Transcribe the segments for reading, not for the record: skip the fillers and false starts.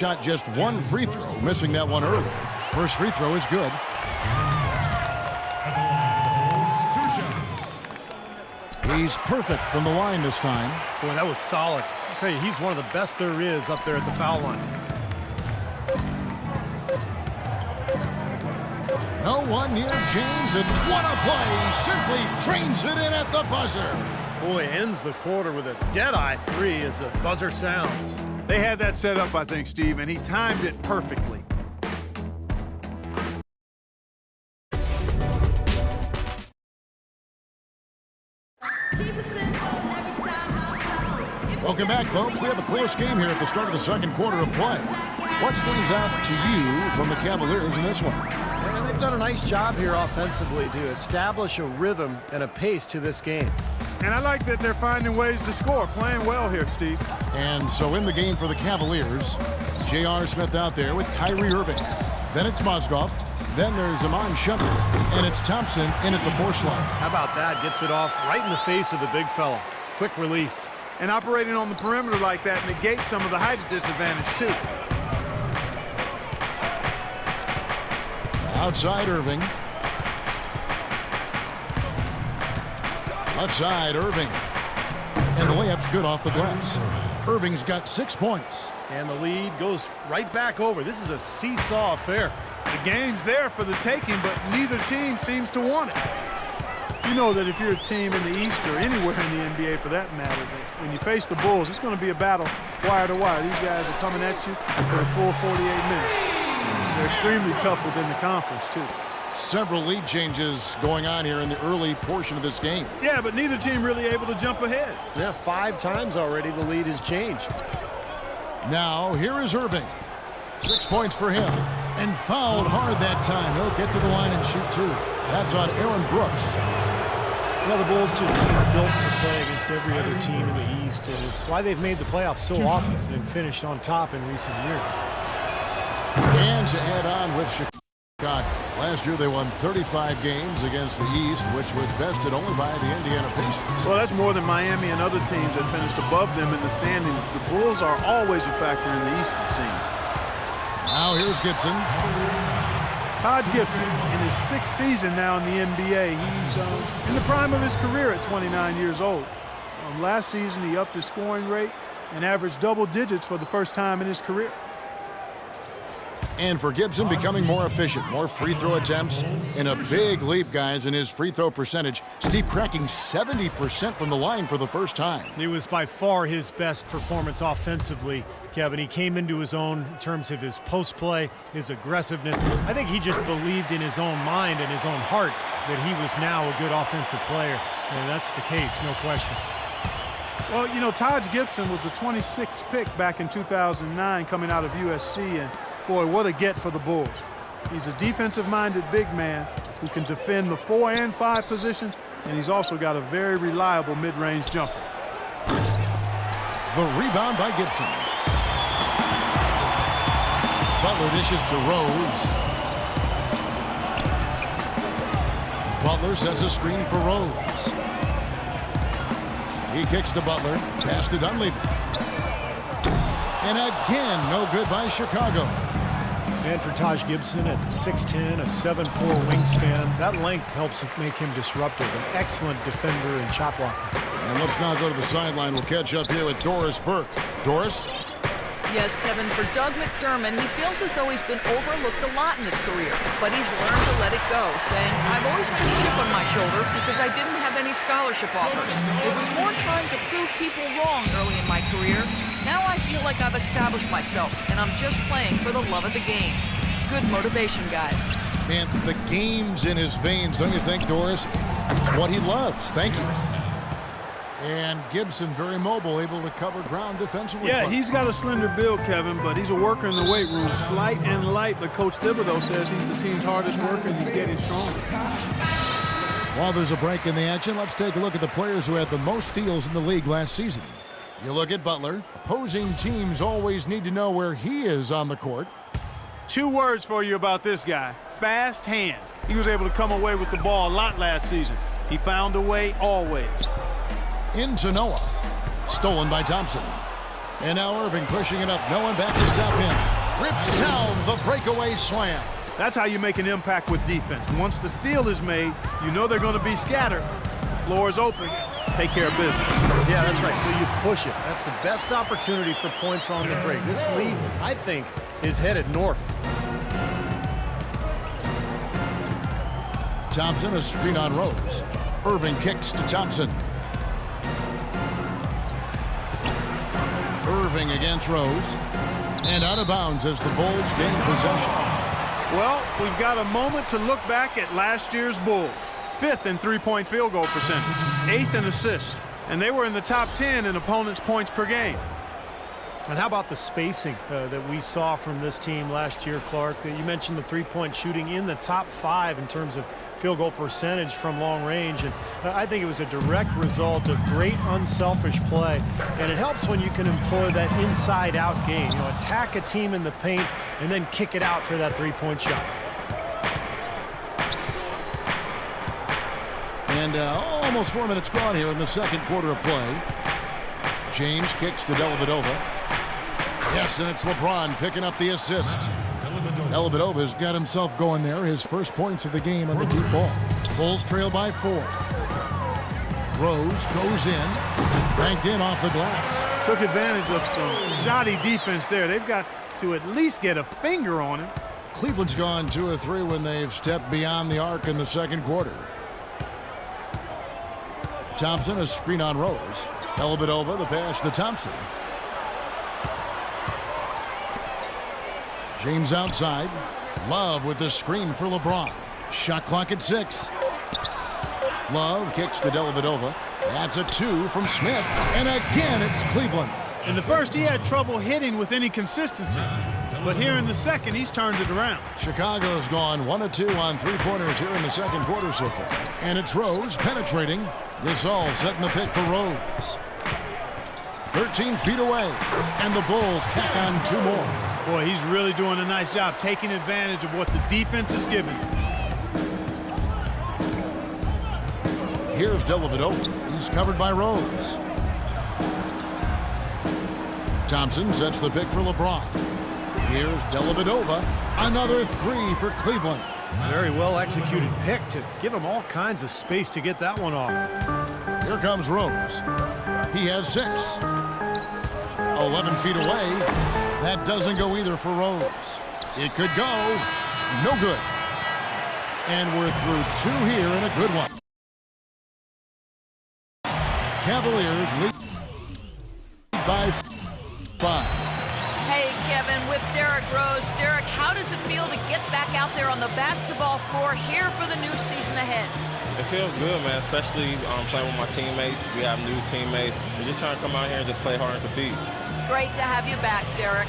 shot just one free throw, missing that one early. First free throw is good. He's perfect from the line this time. Boy, that was solid. I'll tell you, he's one of the best there is up there at the foul line. No one near James, and what a play! Simply drains it in at the buzzer. Boy, ends the quarter with a dead-eye three as the buzzer sounds. They had that set up, I think, Steve, and he timed it perfectly. Welcome back, folks. We have a close game here at the start of the second quarter of play. What stands out to you from the Cavaliers in this one? And they've done a nice job here offensively to establish a rhythm and a pace to this game. And I like that they're finding ways to score, playing well here, Steve. And so in the game for the Cavaliers, J.R. Smith out there with Kyrie Irving. Then it's Mozgov. Then there's Iman Shumpert. And it's Thompson in at the 4 slot. How about that? Gets it off right in the face of the big fella. Quick release. And operating on the perimeter like that negates some of the height disadvantage, too. Outside Irving. Left side Irving. And the layup's good off the glass. Irving's got 6 points. And the lead goes right back over. This is a seesaw affair. The game's there for the taking, but neither team seems to want it. You know that if you're a team in the East or anywhere in the NBA for that matter, that when you face the Bulls, it's going to be a battle wire to wire. These guys are coming at you for a full 48 minutes. They're extremely tough within the conference, too. Several lead changes going on here in the early portion of this game. Yeah, but neither team really able to jump ahead. Yeah, 5 times already the lead has changed. Now, here is Irving. 6 points for him. And fouled hard that time. He'll get to the line and shoot 2. That's on Aaron Brooks. Well, the Bulls just seem built to play against every other team in the East, and it's why they've made the playoffs so often and finished on top in recent years. And to add on with Chicago. Last year they won 35 games against the East, which was bested only by the Indiana Pacers. Well, that's more than Miami and other teams that finished above them in the standings. The Bulls are always a factor in the East, it seems. Now here's Gibson. Taj Gibson, in his 6th season now in the NBA, he's in the prime of his career at 29 years old. Last season, he upped his scoring rate and averaged double digits for the first time in his career. And for Gibson, becoming more efficient, more free throw attempts, and a big leap, guys, in his free throw percentage. Steve cracking 70% from the line for the first time. It was by far his best performance offensively, Kevin. He came into his own in terms of his post play, his aggressiveness. I think he just believed in his own mind and his own heart that he was now a good offensive player. And that's the case, no question. Well, you know, Taj Gibson was the 26th pick back in 2009 coming out of USC, and boy, what a get for the Bulls. He's a defensive-minded big man who can defend the 4 and 5 positions, and he's also got a very reliable mid-range jumper. The rebound by Gibson. Butler dishes to Rose. Butler sets a screen for Rose. He kicks to Butler. Pass to Dunleavy. And again, no good by Chicago. And for Taj Gibson at 6'10", a 7'4" wingspan, that length helps make him disruptive. An excellent defender and shot blocker. And let's now go to the sideline. We'll catch up here with Doris Burke. Doris? Yes, Kevin, for Doug McDermott, he feels as though he's been overlooked a lot in his career, but he's learned to let it go, saying, I've always had a chip on my shoulder because I didn't have any scholarship offers. It was more trying to prove people wrong early in my career. Now I feel like I've established myself, and I'm just playing for the love of the game. Good motivation, guys. Man, the game's in his veins, don't you think, Doris? It's what he loves. Thank you. And Gibson, very mobile, able to cover ground defensively. Yeah, he's got a slender build, Kevin, but he's a worker in the weight room. Slight and light, but Coach Thibodeau says he's the team's hardest worker and he's getting stronger. While there's a break in the action, let's take a look at the players who had the most steals in the league last season. You look at Butler. Opposing teams always need to know where he is on the court. 2 words for you about this guy. Fast hands. He was able to come away with the ball a lot last season. He found a way always. Into Noah. Stolen by Thompson. And now Irving pushing it up. No one back to stop him. Rips down the breakaway slam. That's how you make an impact with defense. Once the steal is made, you know they're going to be scattered. The floor is open. Take care of business. Yeah, that's right. So you push it. That's the best opportunity for points on the break. This lead, I think, is headed north. Thompson, a screen on Rose. Irving kicks to Thompson. Irving against Rose. And out of bounds as the Bulls gain possession. Well, we've got a moment to look back at last year's Bulls. 5th in three-point field goal percentage, 8th in assists, and they were in the top 10 in opponents' points per game. And how about the spacing that we saw from this team last year, Clark? You mentioned the three-point shooting in the top 5 in terms of field goal percentage from long range, and I think it was a direct result of great unselfish play, and it helps when you can employ that inside-out game. Attack a team in the paint and then kick it out for that three-point shot. And almost 4 minutes gone here in the second quarter of play. James kicks to Dellavedova. Yes, and it's LeBron picking up the assist. Dellavedova's got himself going there. His first points of the game on the deep ball. Bulls trail by 4. Rose goes in. Banked in off the glass. Took advantage of some shoddy defense there. They've got to at least get a finger on it. Cleveland's gone 2 of 3 when they've stepped beyond the arc in the second quarter. Thompson, a screen on Rose. Dellavedova, the pass to Thompson. James outside. Love with the screen for LeBron. Shot clock at 6. Love kicks to Dellavedova. That's a 2 from Smith. And again, it's Cleveland. In the first, he had trouble hitting with any consistency. But here in the second, he's turned it around. Chicago's gone 1 of 2 on three-pointers here in the second quarter so far. And it's Rose penetrating. Gasol setting the pick for Rose. 13 feet away. And the Bulls tack on 2 more. Boy, he's really doing a nice job taking advantage of what the defense is giving. Here's Dellavedova. He's covered by Rose. Thompson sets the pick for LeBron. Here's Dellavedova. Another 3 for Cleveland. Very well executed pick to give him all kinds of space to get that one off. Here comes Rose. He has 6. 11 feet away. That doesn't go either for Rose. It could go. No good. And we're through 2 here and a good one. Cavaliers lead by 5. Hey, Kevin, with Derrick Rose. Derrick, how does it feel to get back out there on the basketball floor here for the new season ahead? It feels good, man, especially playing with my teammates. We have new teammates. We're just trying to come out here and just play hard and compete. Great to have you back, Derrick.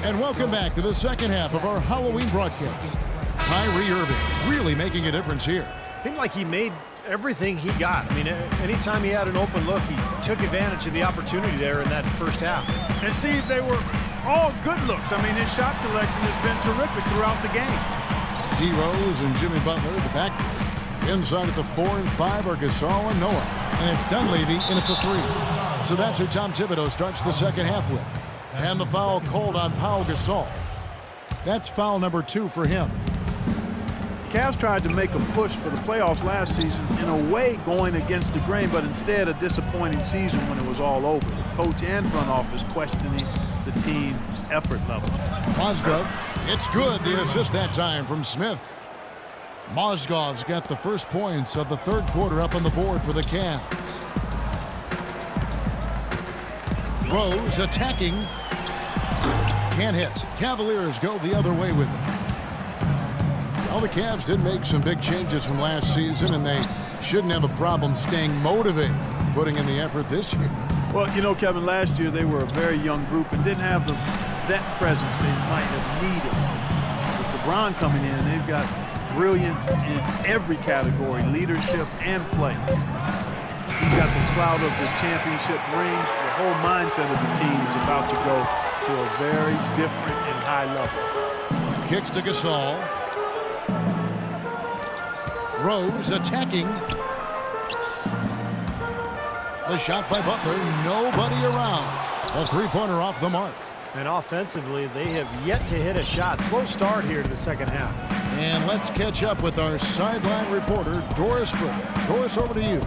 And welcome back to the second half of our Halloween broadcast. Kyrie Irving really making a difference here. Seemed like he made everything he got. I mean, anytime he had an open look, he took advantage of the opportunity there in that first half. And Steve, they were all good looks. I mean, his shot selection has been terrific throughout the game. D. Rose and Jimmy Butler at the back. Inside at the 4 and 5 are Gasol and Noah. And it's Dunleavy in at the 3. So that's who Tom Thibodeau starts the second half with. And the foul called on Pau Gasol. That's foul number 2 for him. Cavs tried to make a push for the playoffs last season, in a way going against the grain, but instead a disappointing season when it was all over. The coach and front office questioning the team's effort level. Mozgov, it's good. The assist that time from Smith. Mozgov's got the first points of the third quarter up on the board for the Cavs. Rose attacking. Can't hit. Cavaliers go the other way with it. Well, the Cavs did make some big changes from last season, and they shouldn't have a problem staying motivated, putting in the effort this year. Well, you know, Kevin, last year they were a very young group and didn't have the vet presence they might have needed. With LeBron coming in, they've got brilliance in every category, leadership and play. He's got the cloud of his championship rings. The whole mindset of the team is about to go to a very different and high level. Kicks to Gasol. Rose attacking. The shot by Butler, nobody around. A three-pointer off the mark. And offensively, they have yet to hit a shot. Slow start here to the second half. And let's catch up with our sideline reporter, Doris Burke. Doris, over to you.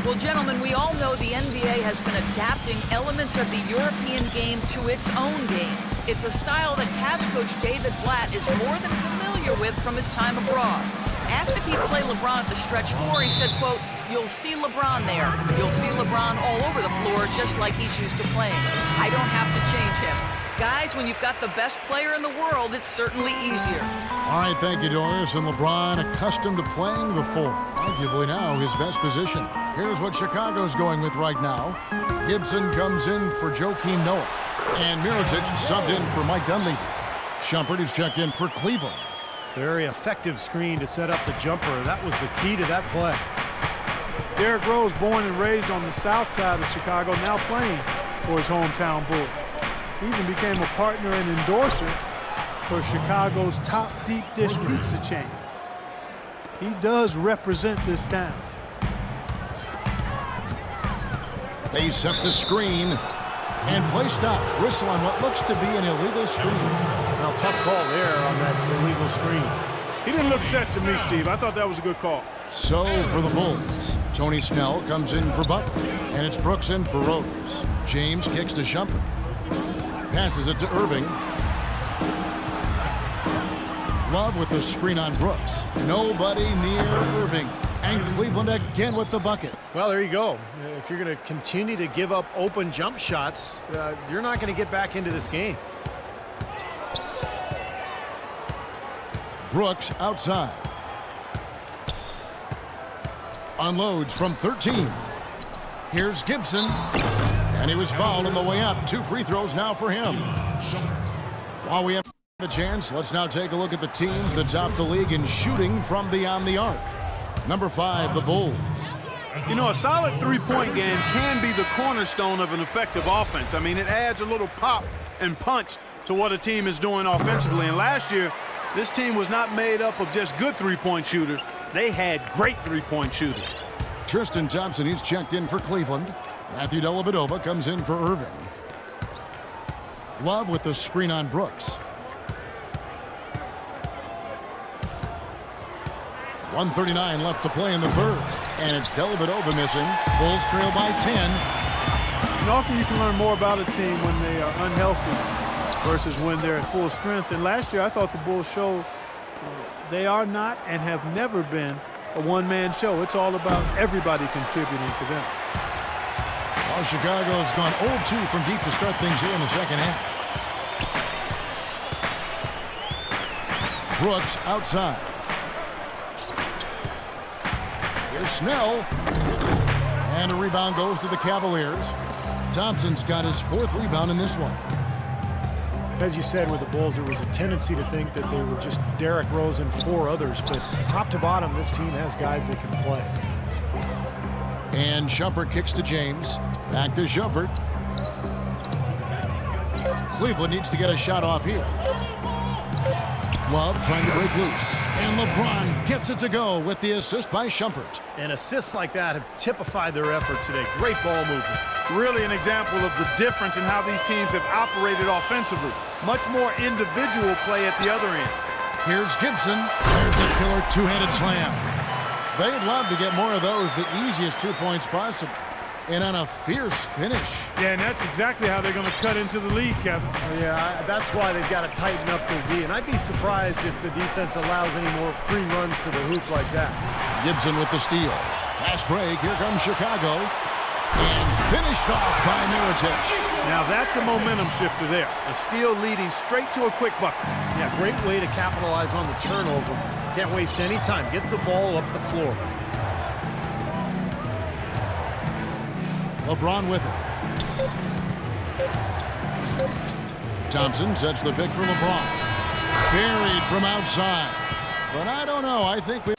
Well, gentlemen, we all know the NBA has been adapting elements of the European game to its own game. It's a style that Cavs coach David Blatt is more than familiar with from his time abroad. Asked if he'd play LeBron at the stretch four, he said, quote, "You'll see LeBron there. You'll see LeBron all over the floor just like he's used to playing. I don't have to change him." Guys, when you've got the best player in the world, it's certainly easier. All right, thank you, Doris. And LeBron accustomed to playing the four. Arguably now his best position. Here's what Chicago's going with right now. Gibson comes in for Joakim Noah. And Mirotic subbed in for Mike Dunleavy. Shumpert is checked in for Cleveland. Very effective screen to set up the jumper. That was the key to that play. Derrick Rose, born and raised on the south side of Chicago, now playing for his hometown Bulls. He even became a partner and endorser for Chicago's top deep dish pizza chain. He does represent this town. They set the screen. And play stops. Whistle on what looks to be an illegal screen. Now, tough call there on that illegal screen. He didn't look set to me, Steve. I thought that was a good call. So for the Bulls, Tony Snell comes in for Butler. And it's Brooks in for Rose. James kicks to Shumpert. Passes it to Irving. Love with the screen on Brooks. Nobody near Irving. And Cleveland again with the bucket. Well, there you go. If you're going to continue to give up open jump shots, you're not going to get back into this game. Brooks outside. Unloads from 13. Here's Gibson. And he was fouled on the way up. 2 free throws now for him. While we have a chance, let's now take a look at the teams that top the league in shooting from beyond the arc. Number 5, the Bulls. You know, a solid three-point game can be the cornerstone of an effective offense. I mean, it adds a little pop and punch to what a team is doing offensively. And last year, this team was not made up of just good three-point shooters. They had great three-point shooters. Tristan Thompson, he's checked in for Cleveland. Matthew Dellavedova comes in for Irving. Love with the screen on Brooks. 1:39 left to play in the third. And it's Dellavedova missing. Bulls trail by 10. And often you can learn more about a team when they are unhealthy versus when they're at full strength. And last year I thought the Bulls showed they are not and have never been a one-man show. It's all about everybody contributing for them. Well, Chicago's gone 0-2 from deep to start things here in the second half. Brooks outside. Here's Snell. And a rebound goes to the Cavaliers. Thompson's got his 4th rebound in this one. As you said with the Bulls, there was a tendency to think that they were just Derrick Rose and 4 others. But top to bottom, this team has guys that can play. And Shumpert kicks to James. Back to Shumpert. Cleveland needs to get a shot off here. Love trying to break loose. And LeBron gets it to go with the assist by Shumpert. And assists like that have typified their effort today. Great ball movement. Really an example of the difference in how these teams have operated offensively. Much more individual play at the other end. Here's Gibson. There's the killer two-handed slam. They'd love to get more of those, the easiest 2 points possible. And on a fierce finish. Yeah, and that's exactly how they're going to cut into the lead, Kevin. Yeah, that's why they've got to tighten up their D. And I'd be surprised if the defense allows any more free runs to the hoop like that. Gibson with the steal. Fast break. Here comes Chicago. And finished off by Mirotic. Now that's a momentum shifter there. A steal leading straight to a quick bucket. Yeah, great way to capitalize on the turnover. Can't waste any time. Get the ball up the floor. LeBron with it. Thompson sets the pick for LeBron. Buried from outside. But I don't know. I think we